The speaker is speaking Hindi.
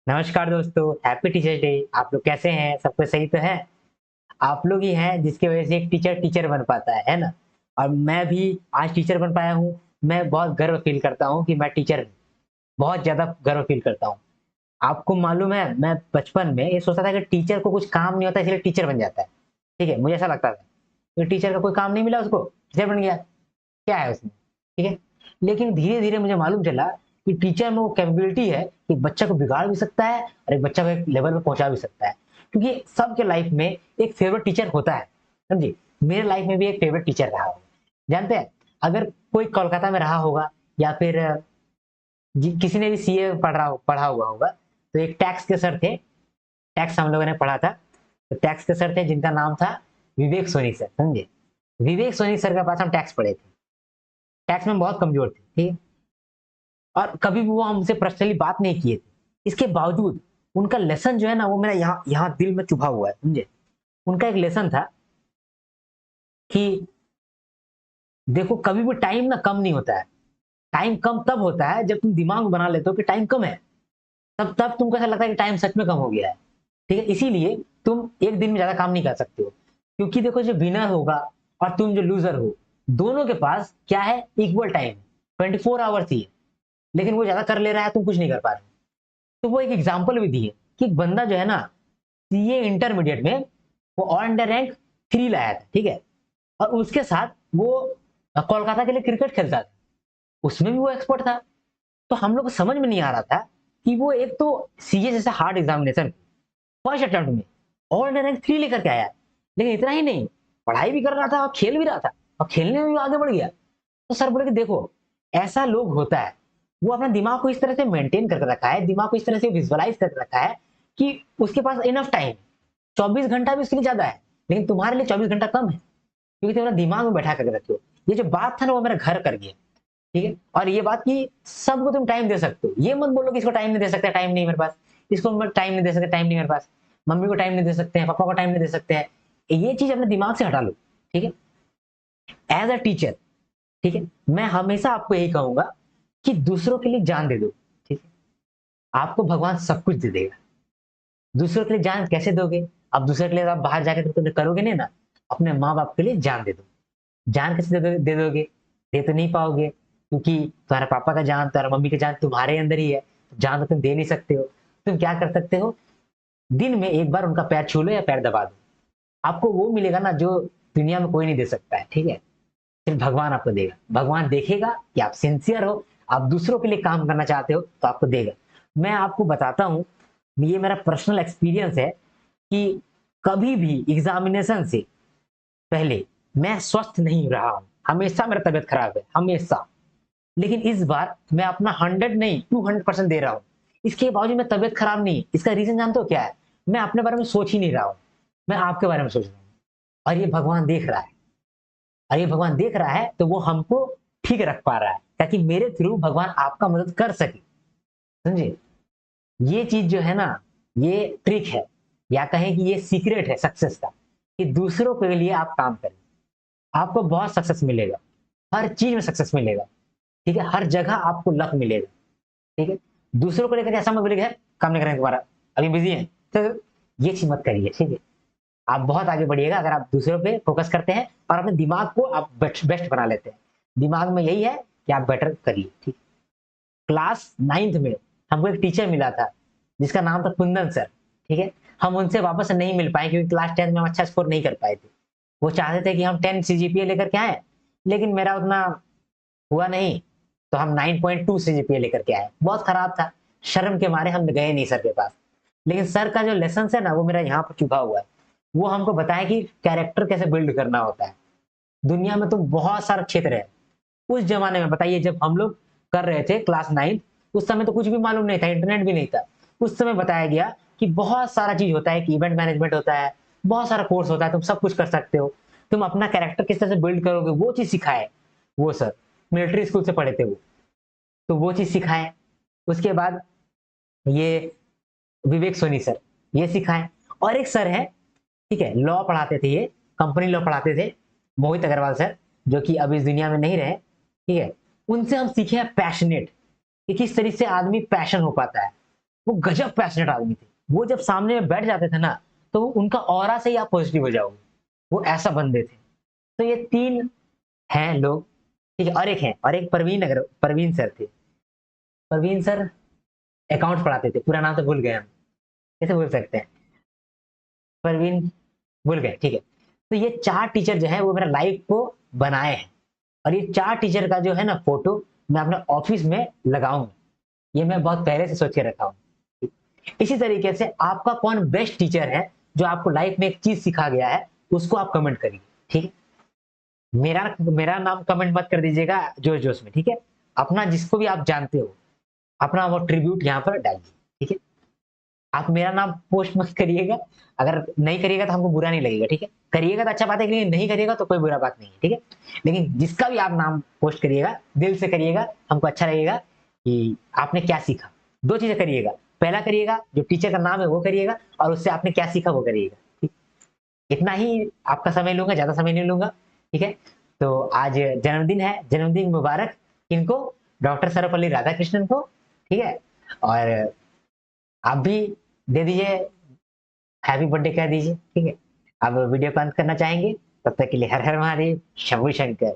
नमस्कार दोस्तों, हैप्पी टीचर्स डे। आप लोग कैसे हैं? सब कुछ सही तो है? आप लोग ही हैं जिसकी वजह से एक टीचर टीचर बन पाता है ना? और मैं भी आज टीचर बन पाया हूँ। मैं बहुत गर्व फ़ील करता हूँ कि मैं टीचर हूँ। बहुत ज़्यादा गर्व फ़ील करता हूँ। आपको मालूम है, मैं बचपन में ये सोचता था कि टीचर को कुछ काम नहीं होता इसलिए टीचर बन जाता है। ठीक है? मुझे ऐसा लगता था कि टीचर का कोई काम नहीं मिला उसको, टीचर बन गया। क्या है उसमें? ठीक है? लेकिन धीरे-धीरे मुझे मालूम चला कि टीचर में वो कैपेबिलिटी है कि बच्चा को बिगाड़ भी सकता है और एक बच्चा को एक लेवल पे पहुँचा भी सकता है। क्योंकि सबके लाइफ में एक फेवरेट टीचर होता है, समझे? मेरे लाइफ में भी एक फेवरेट टीचर रहा होगा। जानते हैं? अगर कोई कोलकाता में रहा होगा या फिर किसी ने भी सीए पढ़ा हुआ होगा, तो एक टैक्स के सर थे, टैक्स हम लोगों ने पढ़ा था। तो टैक्स के सर थे जिनका नाम था विवेक सोनी सर, समझे? विवेक सोनी सर के पास हम टैक्स पढ़े थे। टैक्स में बहुत कमज़ोर थे, ठीक है? और कभी भी वो हमसे पर्सनली बात नहीं किए थे। इसके बावजूद उनका लेसन जो है ना, वो मेरा यहाँ यहाँ दिल में चुभा हुआ है, समझे? उनका एक लेसन था कि देखो, कभी भी टाइम ना कम नहीं होता है। टाइम कम तब होता है जब तुम दिमाग बना लेते हो कि टाइम कम है। तब तब तुमको ऐसा लगता है कि टाइम सच में कम हो गया है। ठीक है? इसीलिए तुम एक दिन में ज़्यादा काम नहीं कर सकते हो। क्योंकि देखो, जो विनर होगा और तुम जो लूज़र हो, दोनों के पास क्या है? इक्वल टाइम है। 24 आवर्स ही है। लेकिन वो ज़्यादा कर ले रहा है, तुम कुछ नहीं कर पा रहे हो। तो वो एक एग्जाम्पल भी दी है कि एक बंदा जो है ना, सीए इंटरमीडिएट में वो ऑल इंडिया रैंक 3 लाया था, ठीक है? और उसके साथ वो कोलकाता के लिए क्रिकेट खेलता था, उसमें भी वो एक्सपर्ट था। तो हम लोग को समझ में नहीं आ रहा था कि वो एक तो सीए जैसा हार्ड एग्जामिनेशन फर्स्ट अटेम्प्ट में ऑल इंडिया रैंक 3 लेकर के आया। लेकिन इतना ही नहीं, पढ़ाई भी कर रहा था और खेल भी रहा था, और खेलने में भी आगे बढ़ गया। तो सर बोले कि देखो, ऐसा लोग होता है। वो अपना दिमाग को इस तरह से मेंटेन करके रखा है, दिमाग को इस तरह से विजुअलाइज करके रखा है कि उसके पास इनफ टाइम, 24 घंटा भी उसके लिए ज्यादा है। लेकिन तुम्हारे लिए 24 घंटा कम है, क्योंकि तुम अपना दिमाग में बैठा करके रखे हो। ये जो बात था ना, वो मेरा घर कर गया। ठीक है? और ये बात कि सबको तुम टाइम दे सकते हो, ये मत बोलो कि इसको टाइम नहीं दे सकते, टाइम नहीं मेरे पास। इसको टाइम नहीं दे सकते, टाइम नहीं मेरे पास। मम्मी को टाइम नहीं दे सकते हैं, पापा को टाइम नहीं दे सकते हैं। ये चीज अपने दिमाग से हटा लो। ठीक है? एज अ टीचर, ठीक है, मैं हमेशा आपको यही कहूंगा कि दूसरों के लिए जान दे दो। ठीक है? आपको भगवान सब कुछ दे देगा। दूसरों के लिए जान कैसे दोगे? अब दूसरे के लिए आप बाहर जाकर तो करोगे नहीं ना। अपने माँ बाप के लिए जान दे दो। जान कैसे दे दोगे? दे तो नहीं पाओगे, क्योंकि तुम्हारे पापा का जान, तुम्हारे मम्मी का जान तुम्हारे अंदर ही है। जान तो तुम दे नहीं सकते हो। तुम क्या कर सकते हो? दिन में एक बार उनका पैर छू लो या पैर दबा दो। आपको वो मिलेगा ना जो दुनिया में कोई नहीं दे सकता है। ठीक है? सिर्फ भगवान आपको देगा। भगवान देखेगा कि आप सिंसियर हो, आप दूसरों के लिए काम करना चाहते हो, तो आपको देगा। मैं आपको बताता हूँ, ये मेरा पर्सनल एक्सपीरियंस है कि कभी भी एग्जामिनेशन से पहले मैं स्वस्थ नहीं रहा हूँ। हमेशा मेरा तबीयत खराब है, हमेशा। लेकिन इस बार मैं अपना 100 नहीं 200% दे रहा हूँ। इसके बावजूद मैं तबीयत खराब नहीं। इसका रीजन जानते हो क्या है? मैं अपने बारे में सोच ही नहीं रहा हूँ। मैं आपके बारे में सोच रहा हूँ। और ये भगवान देख रहा है। और ये भगवान देख रहा है तो वो हमको ठीक रख पा रहा है, ताकि मेरे थ्रू भगवान आपका मदद कर सके। समझे? ये चीज जो है ना, ये ट्रिक है, या कहें कि ये सीक्रेट है सक्सेस का, कि दूसरों के लिए आप काम करें। आपको बहुत सक्सेस मिलेगा। हर चीज में सक्सेस मिलेगा। ठीक है? हर जगह आपको लक मिलेगा। ठीक है? दूसरों को लेकर ऐसा मत बोलिए कि काम नहीं करेंगे दोबारा, अभी बिजी है, तो ये चीज मत करिए। ठीक है? आप बहुत आगे बढ़िएगा अगर आप दूसरों पे फोकस करते हैं और अपने दिमाग को आप बेस्ट बना लेते हैं। दिमाग में यही है कि आप बेटर करिए। ठीक? क्लास 9th में हमको एक टीचर मिला था जिसका नाम था कुंदन सर। ठीक है? हम उनसे वापस से नहीं मिल पाए क्योंकि क्लास 10 में हम अच्छा स्कोर नहीं कर पाए थे। वो चाहते थे कि हम 10 सीजीपीए लेकर के आए, लेकिन मेरा उतना हुआ नहीं। तो हम 9.2 सीजीपीए लेकर के आए। बहुत खराब था। शर्म के मारे हम गए नहीं सर के पास। लेकिन सर का जो लेसन है ना, वो मेरा यहाँ पर चुका हुआ है। वो हमको बताया कि कैरेक्टर कैसे बिल्ड करना होता है। दुनिया में तो बहुत सारा क्षेत्र है। उस जमाने में बताइए, जब हम लोग कर रहे थे क्लास 9, उस समय तो कुछ भी मालूम नहीं था, इंटरनेट भी नहीं था। उस समय बताया गया कि बहुत सारा चीज होता है, कि इवेंट मैनेजमेंट होता है, बहुत सारा कोर्स होता है, तुम सब कुछ कर सकते हो। तुम अपना कैरेक्टर किस तरह से बिल्ड करोगे, वो चीज सिखाए वो सर। मिलिट्री स्कूल से पढ़े थे वो, तो वो चीज सिखाए। उसके बाद ये विवेक सोनी सर, ये सिखाए। और एक सर है, ठीक है, लॉ पढ़ाते थे ये, कंपनी लॉ पढ़ाते थे, मोहित अग्रवाल सर, जो कि अब इस दुनिया में नहीं रहे। ठीक है? उनसे हम सीखे हैं पैशनेट, कि किस तरीके से आदमी पैशन हो पाता है। वो गजब पैशनेट आदमी थे। वो जब सामने में बैठ जाते थे ना, तो उनका ऑरा से ही आप पॉजिटिव हो जाओगे। वो ऐसा बंदे थे। तो ये 3 हैं लोग, ठीक है? और एक परवीन सर थे। परवीन सर अकाउंट्स पढ़ाते थे, पूरा नाम तो भूल गए हम, कैसे भूल सकते हैं? परवीन भूल गए, ठीक है। तो ये 4 टीचर जो है वो मेरा लाइफ को बनाए हैं, और ये 4 टीचर का जो है ना फोटो मैं अपने ऑफिस में लगाऊंगा। ये मैं बहुत पहले से सोच के रखा हूँ। इसी तरीके से आपका कौन बेस्ट टीचर है जो आपको लाइफ में एक चीज सिखा गया है, उसको आप कमेंट करिए, ठीक है? मेरा मेरा नाम कमेंट मत कर दीजिएगा जोश जोश में, ठीक है? अपना जिसको भी आप जानते हो, अपना वो ट्रिब्यूट यहाँ पर डालिए, ठीक है? आप मेरा नाम पोस्ट मत करिएगा। अगर नहीं करिएगा तो हमको बुरा नहीं लगेगा, ठीक है? करिएगा तो अच्छा बात है, लेकिन नहीं करिएगा तो कोई बुरा बात नहीं है, ठीक है? लेकिन जिसका भी आप नाम पोस्ट करिएगा, दिल से करिएगा, हमको अच्छा लगेगा कि आपने क्या सीखा। 2 चीजें करिएगा, पहला करिएगा जो टीचर का नाम है वो करिएगा, और उससे आपने क्या सीखा वो करिएगा, ठीक? इतना ही आपका समय लूंगा, ज्यादा समय नहीं लूंगा, ठीक है? तो आज जन्मदिन है, जन्मदिन मुबारक किनको? डॉक्टर सर्वपल्ली राधाकृष्णन को, ठीक है? और आप भी दे दीजिए, हैप्पी बर्थडे कह दीजिए, ठीक है? अब वीडियो को अंत करना चाहेंगे, तब तक के लिए हर हर महादेव, शंभू शंकर।